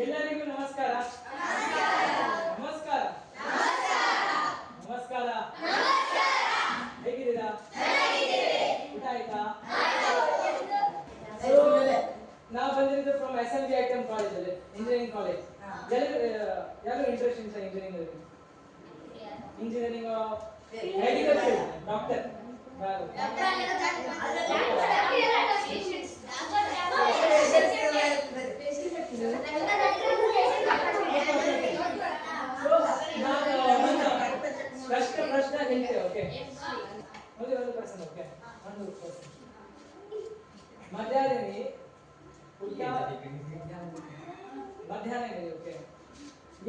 ಎಲ್ಲರಿಗೂ ನಮಸ್ಕಾರ. ನಮಸ್ಕಾರ. ನಮಸ್ಕಾರ. ಹೇಗಿದ್ದೀರಾ? ಊಟ ಆಯ್ತಾ? ನಾವು ಬಂದಿರೋದು ಫ್ರಮ್ SMG ITM ಕಾಲೇಜ್ ಅಲ್ಲಿ, ಇಂಜಿನಿಯರಿಂಗ್ ಕಾಲೇಜ್. ಯಾರು ಇಂಟ್ರೆಸ್ಟ್ ಇದೆ engineering? Engineering medical field, doctor ಪ್ರಶ್ನೆ ಹೇಳ್ತೇವೆ. ಓಕೆ, ಒಂದು ಪರ್ಸನ್. ಓಕೆ, 1%. ಮಧ್ಯಾಹ್ನ ಓಕೆ,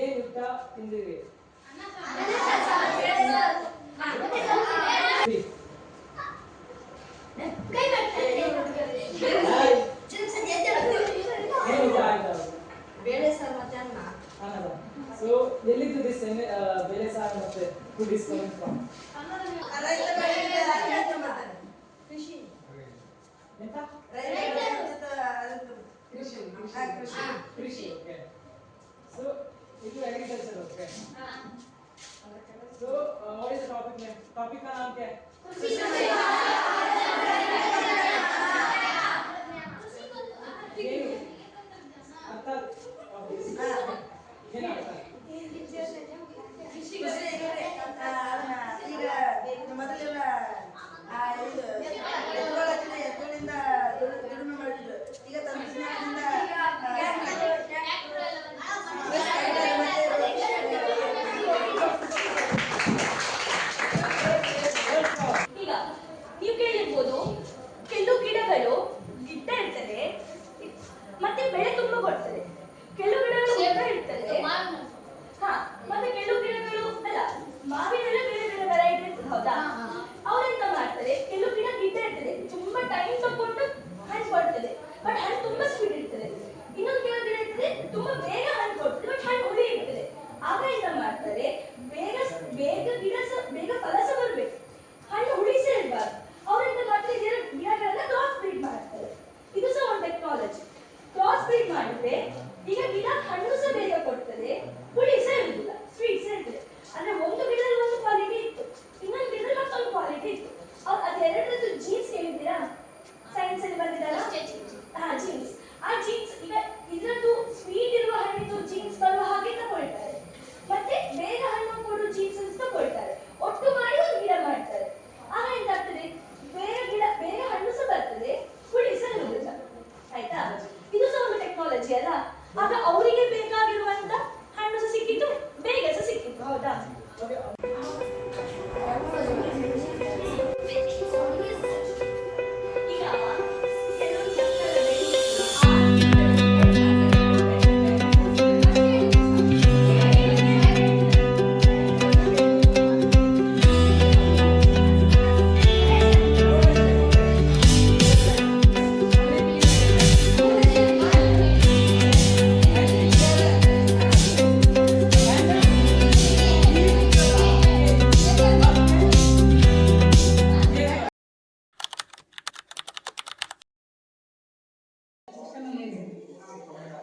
ಏನ್ ಊಟ ತಿಂದಿರಿ? ಸೊ ಎಲ್ಲಿದ್ದು ದಿಸ್ ಬೇಳೆ ಸಾರು ಮತ್ತೆ ಫುಡ್ ಇಸ್ ಕಮಿಂಗ್ ಫ್ರಮ್? ಕೃಷಿ. ಎಂತ? ಕೃಷಿ. ಓಕೆ, ಸೊ ಇದು agriculture. Okay, so what is the topic name? Topic का नाम क्या है? अर्थात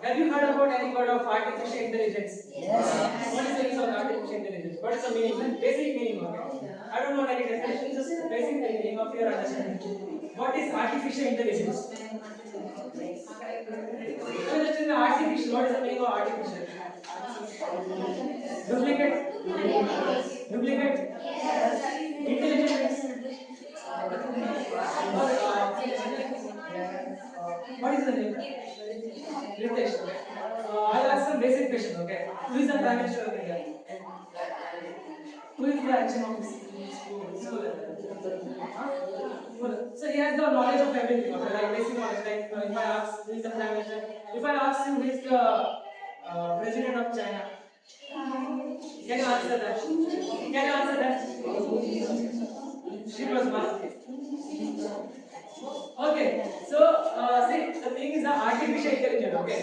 have you heard about any word of artificial intelligence? Yes. What is the meaning of artificial intelligence? What is the meaning? Basic meaning. Okay. I don't know any definition, just basic meaning of your understanding. What is artificial intelligence? Artificial. What is the meaning of artificial? Duplicate. Duplicate. Intelligence. What is the name? Ritesh. I'll ask some basic questions. Okay. Who is the Prime Minister of India? Who is the action officer? So he has the knowledge of everything. Okay, like basic knowledge. Like if I ask who is the Prime Minister, if I ask him who is the President of China, can you answer that? Can you answer that? She was okay, so see, the thing is the artificial intelligence. Okay,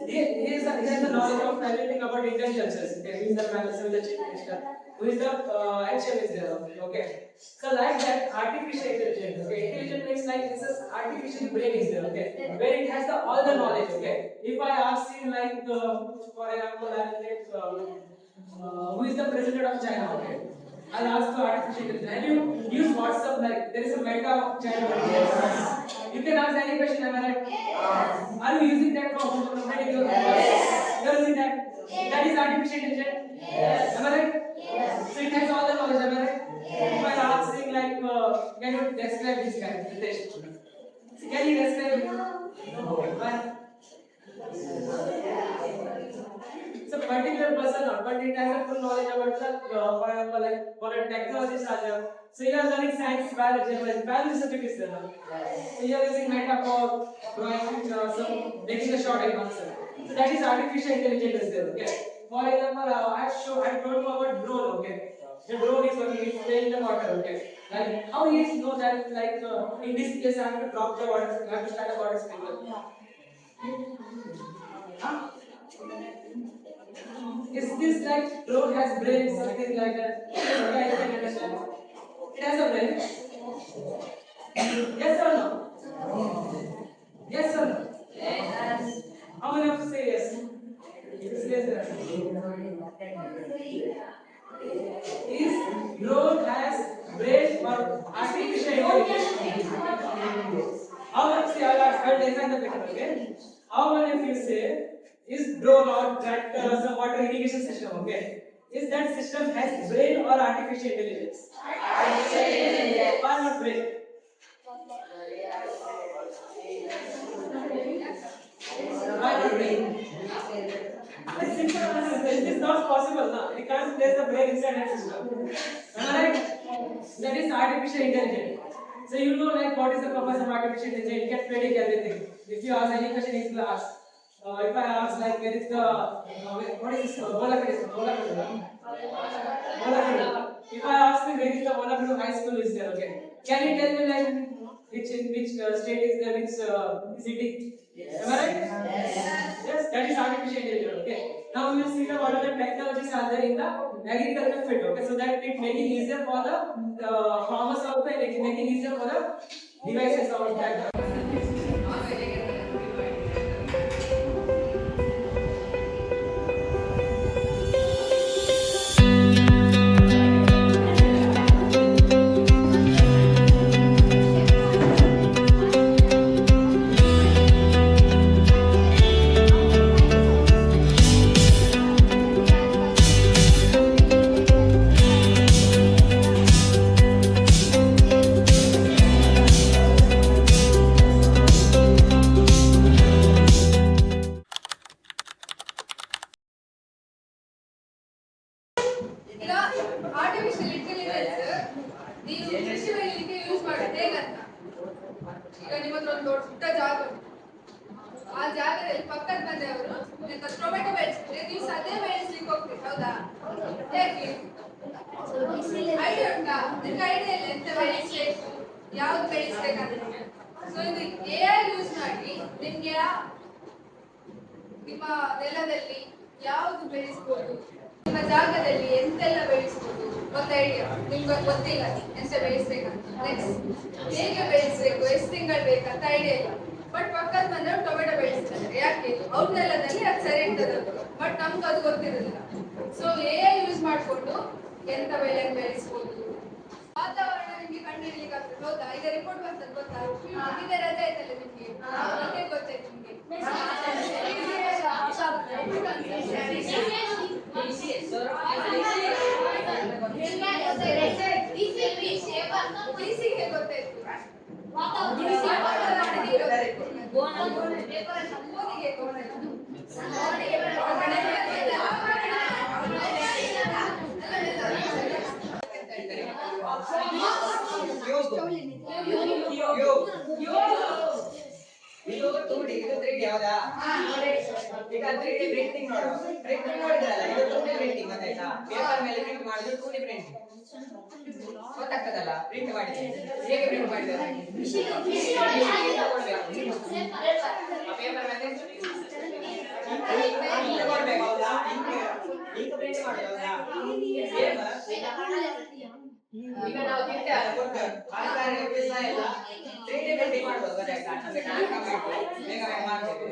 he has the knowledge of everything about intelligences. Okay, he is the Prime Minister, the Chief Minister, who is the HM is there. Okay, so like that, artificial intelligence. Okay, intelligence means like this is artificial brain is there. Okay, where it has the all the knowledge. Okay, if I ask him like president of China. Okay. I'll ask for artificial intelligence. Have you used WhatsApp? Like there is a meta of China. You can ask any question. Am I right? Are you using that for communicating your thoughts? You are using that. That is artificial intelligence. Am I right? So it has all the knowledge. Am I right? If I ask him like, can you describe this guy, Ritesh? Can you describe him? No. Why? It's a particular person, not, but it has a full knowledge about the, for example, like for a technologist as well. So you are learning science, biology, like biology subject is there. So you are using metaphor, drawing, some making a short answer. So that is artificial intelligence is there. Okay. For example, I told you about drone. Okay. The drone is working, it's spraying the water. Okay. Like how he know that like in this case I have to drop the water, I have to start a water sprinkler. Huh? Is this like drone has brain, something like that? Okay, I can understand. It has a brain. Yes or no? Yes or no? Yes. How many of you say yes? Yes, yes. Is drone has brain or artificial intelligence? How much? See, I'll design the picture. Okay. How many of you say is drone or that some water irrigation system? Okay. Is that system has brain or artificial intelligence? Artificial intelligence. Why not brain? Why not brain? It's simple answer. It is not possible. No, we can't place the brain inside that system. Am I right? That is artificial intelligence. So you know like what is the purpose of artificial intelligence? It can predict everything. If you ask any question in class, if I ask like where is the what is this Bola If I ask you where is the Bola High School is there, okay? Can you tell me like which state is there, which city? Yes. Am I right? Yes. Yes, that is artificial intelligence. Okay. Now we will see the what are the technologies are there in the agricultural field. Okay, so that it making easier for the farmers also, and it making easier for the devices of that. ಈಗ artificial intelligence ನೀವು ಕೃಷಿ ಬೆಳೆಯಲಿಕ್ಕೆ use ಮಾಡೋದು ಹೇಗಂತ ಈಗ ನಿಮ್ಮ ಹತ್ರ ಒಂದು ದೊಡ್ಡ ಜಾಗ ಉಂಟು ಆ ಜಾಗದಲ್ಲಿ ಪಕ್ಕದ ಮನೆಯವರು ಟೊಮೆಟೊ ಬೆಳೆಸಿದ್ರೆ ನೀವು ಸದ್ಯ ಬೆಳೆಸ್ಲಿಕ್ಕೆ ಹೋಗ್ತೀರಿ ಹೌದಾ ಹೇಗೆ ಐಡಿಯಾ ಉಂಟಾ ನಿಮ್ಗೆ ಐಡಿಯಾ ಇಲ್ಲ ಎಂತ ಬೆಳೆಸ್ಬೇಕು ಯಾವ್ದು ಬೆಳೆಸ್ಬೇಕಂತ ಸೊ ಇದು AI ಯೂಸ್ ಮಾಡಿ ನಿಮ್ಗೆ ನಿಮ್ಮ ನೆಲದಲ್ಲಿ ಯಾವ್ದು ಬೆಳೆಸ್ಬೋದು ನಿಮ್ಮ ಜಾಗದಲ್ಲಿ ಎಂತೆಲ್ಲ ಬೆಳೆಸ್ಬೋದು ಒಂದು ಐಡಿಯಾ ನಿಮ್ಗೆ ಗೊತ್ತಿಲ್ಲ ಎಂತ ಬೆಳೆಸ್ಬೇಕಂತ ನೆಕ್ಸ್ಟ್ ಹೇಗೆ ಬೆಳೆಸ್ಬೇಕು ಎಷ್ಟು ತಿಂಗಳು ಬೇಕಂತ ಐಡಿಯಾ ಇಲ್ಲ ಬಟ್ ಪಕ್ಕದ ಮನೆಯವ್ರು ಟೊಮೆಟೊ ಬೆಳೆಸ್ತಾರೆ ಯಾಕೆ ಅವ್ರ ನೆಲದಲ್ಲಿ ಅದು ಸರಿ ಇರ್ತದೆ ಬಟ್ ನಮ್ಗೆ ಅದು ಗೊತ್ತಿರಲಿಲ್ಲ ಸೊ AI ಯೂಸ್ ಮಾಡಿಕೊಂಡು ಎಂತ ಬೆಳೆ ಬೆಳೆಸ್ಬೋದು ವಾತಾವರಣ ನಿಮ್ಗೆ ಕಂಡುಹಿಡಿಲಿಕ್ಕೆ ಆಗ್ತದೆ ಹೌದಾ ಈಗ ರಿಪೋರ್ಟ್ ಬರ್ತದೆ ಗೊತ್ತಾ ಈಗ ರಜೆ ಆಯ್ತಲ್ಲ ನಿಮ್ಗೆ ಮತ್ತೆ ಗೊತ್ತಾಯ್ತು ನಿಮ್ಗೆ ಇದು 2D ಇದು 3D ಹೌದಾ ಈಗ 3D ಪ್ರಿಂಟಿಂಗ್ ನೋಡು ಪ್ರಿಂಟಿಂಗ್ ನೋಡಿದ್ರಲ್ಲ ಇದು 2D ಪ್ರಿಂಟಿಂಗ್ ಗೊತ್ತಾಯ್ತಾ ಪೇಪರ್ ಮೇಲೆ ಪ್ರಿಂಟ್ ಮಾಡೋದು 2D ಪ್ರಿಂಟಿಂಗ್ ಗೊತ್ತಾಗ್ತದಲ್ಲ ಪ್ರಿಂಟ್ ಮಾಡಿ ಹೇಗೆ ಪ್ರಿಂಟ್ ಮಾಡಿದ್ದಾರೆ ಪೇಪರ್ ಮೇಲೆ ಇಂಕ್ ಕೊಡ್ಬೇಕು ಹೌದಾ ಇಂಕ್ ಪ್ರಿಂಟ್ ಮಾಡೋದು ಹೌದಾ ಈಗ ನಾವು ಗಿಫ್ಟ್ ಎಲ್ಲ ಕೊಡ್ತೇವೆ ಆಧಾರ ವೀಸಾ ಎಲ್ಲ 3D ಪ್ರಿಂಟಿಂಗ್ ಮಾಡ್ಬೋದು ಗೊತ್ತಾಯ್ತಾ ನಮಗೆ ನಾಲ್ಕ ಮಾಡಿ ಬೇಗ ಬೇಗ ಮಾಡ್ಬೋದು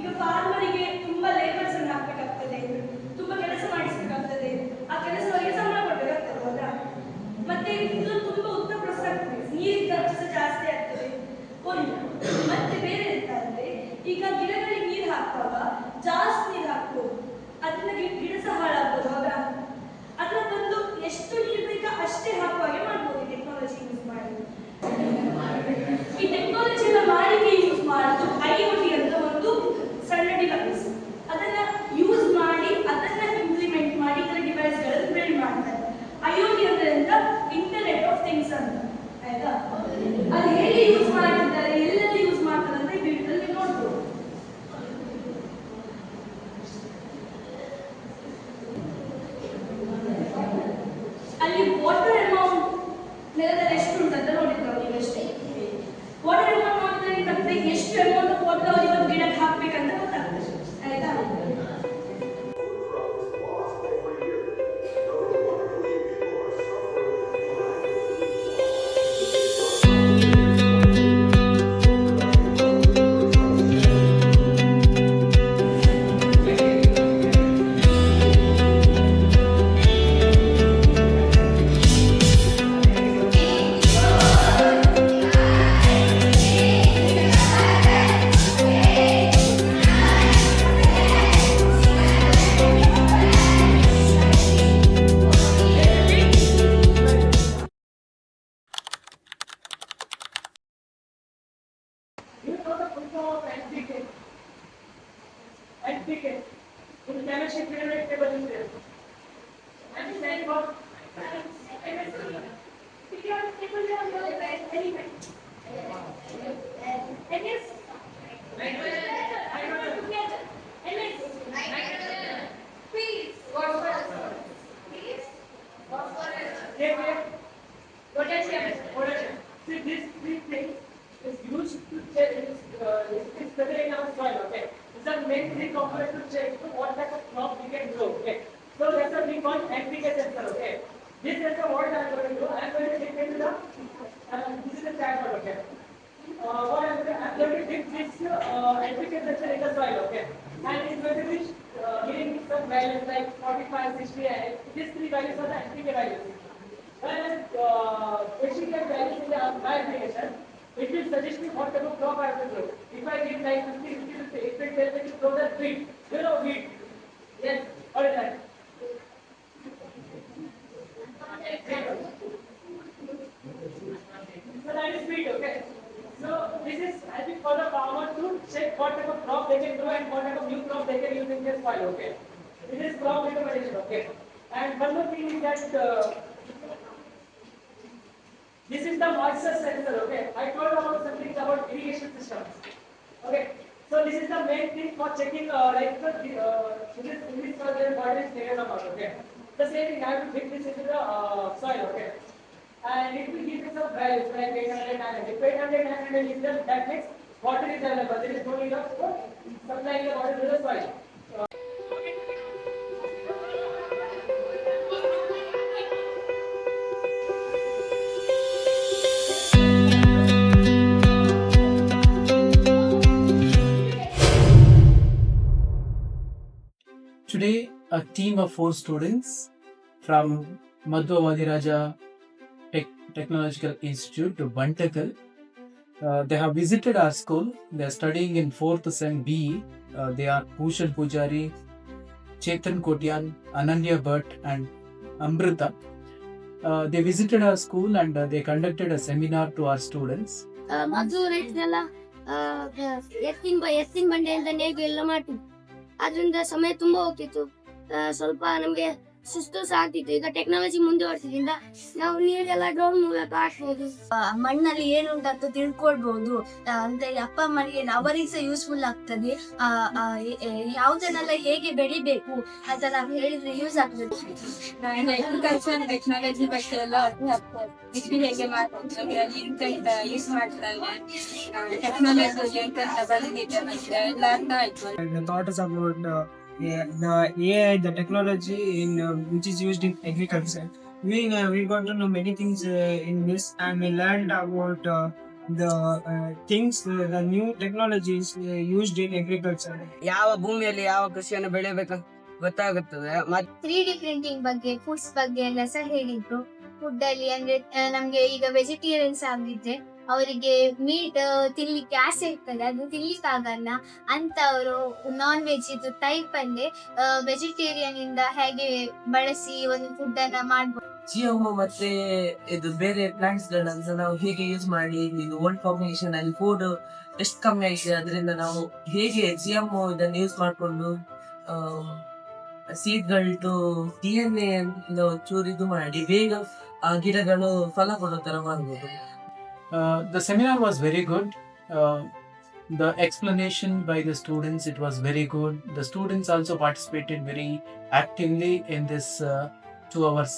ಈಗ ಫಾರ್ಮರಿಗೆ ತುಂಬಾ ಲೇಬರ್ಸ್ ಅನ್ನು ಹಾಕ್ಬೇಕಾಗ್ತದೆ, ತುಂಬಾ ಕೆಲಸ ಮಾಡಿಸ್ಬೇಕಾಗ್ತದೆ, ಆ ಕೆಲಸವರಿಗೆ ಸಂಬಳ ಕೊಡ್ಬೇಕಾಗ್ತದೆ ಹೌದಾ. ಮತ್ತೆ ಇದು ತುಂಬಾ ಉತ್ತರ ಪ್ರಸಕ್ತಿ, ನೀರಿನ ಖರ್ಚು ಸಹ ಜಾಸ್ತಿ ಆಗ್ತದೆ ಒಂದು. ಮತ್ತೆ ಬೇರೆ ಎಂತ ಅಂದ್ರೆ ಈಗ ಗಿಡಗಳಿಗೆ ನೀರು ಹಾಕುವಾಗ ಜಾಸ್ತಿ ನೀರು ಹಾಕ್ಬೋದು, ಅದರಿಂದ ಗಿಡ ಸಹ ಹಾಳಾಗ್ಬೋದು ಹೌದಾ. ಅದರ ಬಂದು ಎಷ್ಟು ನೀರು ಬೇಕಾ ಅಷ್ಟೇ ಹಾಕುವ ಹಾಗೆ ಮಾಡ್ಬೋದು ಈ ಟೆಕ್ನಾಲಜಿ ಯೂಸ್ ಮಾಡಿ. ಈ ಟೆಕ್ನಾಲಜಿ ಎಲ್ಲ ಮಾಡಿಗೆ ಯೂಸ್ ಮಾಡೋದು IoT ಅಂತ ಒಂದು ಸಣ್ಣ ಡಿವೈಸ್. ಅದನ್ನ ಯೂಸ್ ಮಾಡಿ ಅದನ್ನ ಇಂಪ್ಲಿಮೆಂಟ್ ಮಾಡಿ ಇದರ ಡಿವೈಸ್ಗಳನ್ನು ಬಿಲ್ಡ್ ಮಾಡ್ತಾರೆ. IoT ಅಂದ್ರೆ ಅಂತ ಇಂಟರ್ನೆಟ್ ಆಫ್ ಥಿಂಗ್ಸ್ ಅಂತ ಆಯ್ತಾ. ಅದು ಹೇಗೆ ಯೂಸ್ ಮಾಡ್ತಿದ್ದಾರೆ, ಎಲ್ಲೆಲ್ಲಿ ಯೂಸ್ ಮಾಡ್ತಾರೆ ಅಂತ ಈ ವಿಡಿಯೋದಲ್ಲಿ ನೋಡ್ಬೋದು. ಅಲ್ಲಿ ವಾಟರ್ ಅಮೌಂಟ್ ನೆಲದಲ್ಲಿ ಎಷ್ಟು ಉಂಟು ಅಂತ ನೋಡಿದ್ರು ನೀವಷ್ಟೇ. ವಾಟರ್ ಅಮೌಂಟ್ ನೋಡಿದ್ರೆ ನಮಗೆ ಎಷ್ಟು ಅಮೌಂಟ್ ಆಫ್ ವಾಟರ್ ಅವ್ರಿಗೆ ಒಂದು ಗಿಡಕ್ಕೆ ಹಾಕ್ಬೇಕಂತ ಗೊತ್ತಾಗ್ತದೆ ಆಯ್ತಾ. You know the full form of NPK. NPK. In chemistry periodic table is there. And it stands for Periodic table is element. Potassium. See, these three things is used to check it's better in our soil. Okay, it's the main three components to check what type of crop we can grow. Okay, so that's what we call NPK sensor. Okay, this sensor what I am going to do, I am going to dip into the this is the chart. Okay, what I am going to dip this NPK sensor in the soil. Okay, and it's going to be giving some values like 45, 60. These three values are the NPK values. When fetching that values in the my application, it will suggest me what type of crop I have to grow. If I give like 50, 50, 50, it will tell me to grow the wheat. You know wheat? Yes. What is that? So that is wheat, okay. So this is helping for the farmer to check what type of crop they can grow and what type of new crop they can use in their soil, okay. This is crop recommendation, okay. And one more thing is that this is the moisture sensor, okay. I told about something about irrigation systems, okay. So this is the main thing for checking like the in this soil water is negative amount, okay. The same thing I have to dip this into the soil, okay. And it will give you some values like 800, 900. If 800, 900 is there, that means water is available. There is no need of supplying the water to the soil. Today, a team of 4 students from Madhva Vadiraja Technological Institute to Bantakal, they have visited our school. They are studying in 4th Sem BE. They are Bhushan Pujari, Chetan Kotian, Ananya Bhatt and Amrita. They visited our school and they conducted a seminar to our students. ಮೊದಲು ರೈತರೆಲ್ಲ ಎತ್ತಿನ ಬಂಡೆ ಅಂತ ನೇಗು ಎಲ್ಲ ಮಾಡ್ತಿದ್ರು. ಆದ್ರಿಂದ ಸಮಯ ತುಂಬಾ ಹೋಗ್ತಿತ್ತು, ಸ್ವಲ್ಪ ನಮ್ಗೆ ಸುಸ್ತು ಸಹ ಆಗ್ತಿತ್ತು. ಈಗ ಟೆಕ್ನಾಲಜಿ ಮುಂದುವರಿಸಿದ್ರಿಂದ ನಾವು ನೀರೆಲ್ಲ ಡ್ರೋನ್ ಮೂಲಕ ಹಾಕ್ಬೋದು, ಮಣ್ಣಲ್ಲಿ ಏನುಂಟಂತ ತಿಳ್ಕೊಳ್ಬಹುದು. ಅಂದ್ರೆ ಅಪ್ಪ ಅಮ್ಮನಿಗೆ ಅವರಿಗೆ ಸಹ ಯೂಸ್ಫುಲ್ ಆಗ್ತದೆ. ಯಾವ್ದನ್ನೆಲ್ಲ ಹೇಗೆ ಬೆಳಿಬೇಕು ಅಂತ ನಾವು ಹೇಳಿದ್ರೆ ಯೂಸ್ ಆಗ್ತದೆ. ಅಗ್ರಿಕಲ್ಚರ್ ಟೆಕ್ನಾಲಜಿ ಬಗ್ಗೆ ಎಲ್ಲ ಕೃಷಿ ಹೇಗೆ ಮಾಡ್ತಾರೆ, ಯೂಸ್ ಮಾಡ್ತಾರೆ, ಟೆಕ್ನಾಲಜಿ ಎಂತ ಬಂದಿದೆ ಮತ್ತೆ ಎಲ್ಲ ಅರ್ಥ ಆಯ್ತು. The thought is about the AI, the technology in which is used in agriculture. We got to know many things in this, and we learned about the things, the new technologies used in agriculture. ಯಾವ ಭೂಮಿಯಲ್ಲಿ ಯಾವ ಕೃಷಿಯನ್ನು ಬೆಳೆಯಬೇಕು ಗೊತ್ತಾಗುತ್ತದೆ. ಮತ್ತೆ 3D printing ಬಗ್ಗೆ, foods ಬಗ್ಗೆ ಎಲ್ಲ ಸಹ ಹೇಳಿದ್ರು. ಫುಡ್ ಅಲ್ಲಿ ಅಂದ್ರೆ ನಮ್ಗೆ ಈಗ ವೆಜಿಟೇರಿಯನ್ಸ್ ಆಗಿದ್ರೆ ಅವರಿಗೆ ಮೀಟ್ ತಿನ್ಲಿಕ್ಕೆ ಆಸೆ ಇರ್ತದೆ, ಅದು ತಿನ್ಲಿಕ್ಕೆ ಆಗಲ್ಲ ಅಂತವರು ನಾನ್ ವೆಜ್ ಇದು ಟೈಪ್ ಅಲ್ಲೇ ವೆಜಿಟೇರಿಯನ್ ಇಂದ ಹೇಗೆ ಬಳಸಿ ಒಂದು ಫುಡ್ ಅನ್ನ ಮಾಡ್ಬೋದು. ಜಿಎಂಒ ಮತ್ತೆ ಇದು ಬೇರೆ ಪ್ಲಾಂಟ್ಸ್ ಗಳನ್ನ ನಾವು ಹೇಗೆ ಯೂಸ್ ಮಾಡಿ ಇದು ಓಲ್ಡ್ ಕಾಂಬಿನೇಷನ್ ಅಲ್ಲಿ ಫುಡ್ ಎಷ್ಟು ಕಮ್ಮಿ ಆಗಿದೆ, ಅದರಿಂದ ನಾವು ಹೇಗೆ ಜಿಎಂಒ ಇದನ್ನು ಯೂಸ್ ಮಾಡಿಕೊಂಡು ಸೀಡ್ಗಳದ್ದು DNA ಚೂರು ಇದು ಮಾಡಿ ಬೇಗ ಆ ಗಿಡಗಳು ಫಲ ಕೊಡೋ ತರ ಮಾಡ್ಬೋದು. The seminar was very good. The explanation by the students, it was very good. The students also participated very actively in this 2 hours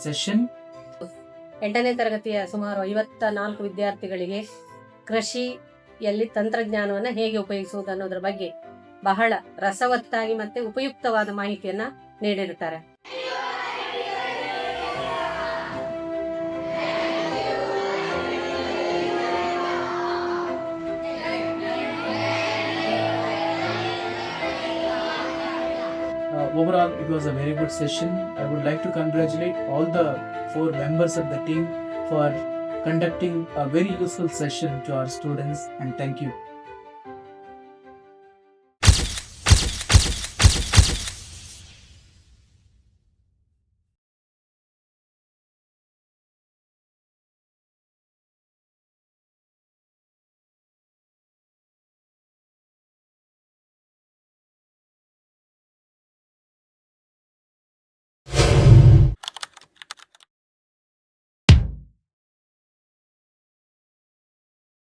session. 8ನೇ ತರಗತಿಯ ಸುಮಾರು 54 ವಿದ್ಯಾರ್ಥಿಗಳಿಗೆ ಕೃಷಿಯಲ್ಲಿ ತಂತ್ರಜ್ಞಾನವನ್ನು ಹೇಗೆ ಉಪಯೋಗಿಸುವುದು ಅನ್ನೋದ್ರ ಬಗ್ಗೆ ಬಹಳ ರಸವತ್ತಾಗಿ ಮತ್ತೆ ಉಪಯುಕ್ತವಾದ ಮಾಹಿತಿಯನ್ನ ನೀಡಿರುತ್ತಾರೆ. Overall, it was a very good session. I would like to congratulate all the 4 members of the team for conducting a very useful session to our students, and thank you.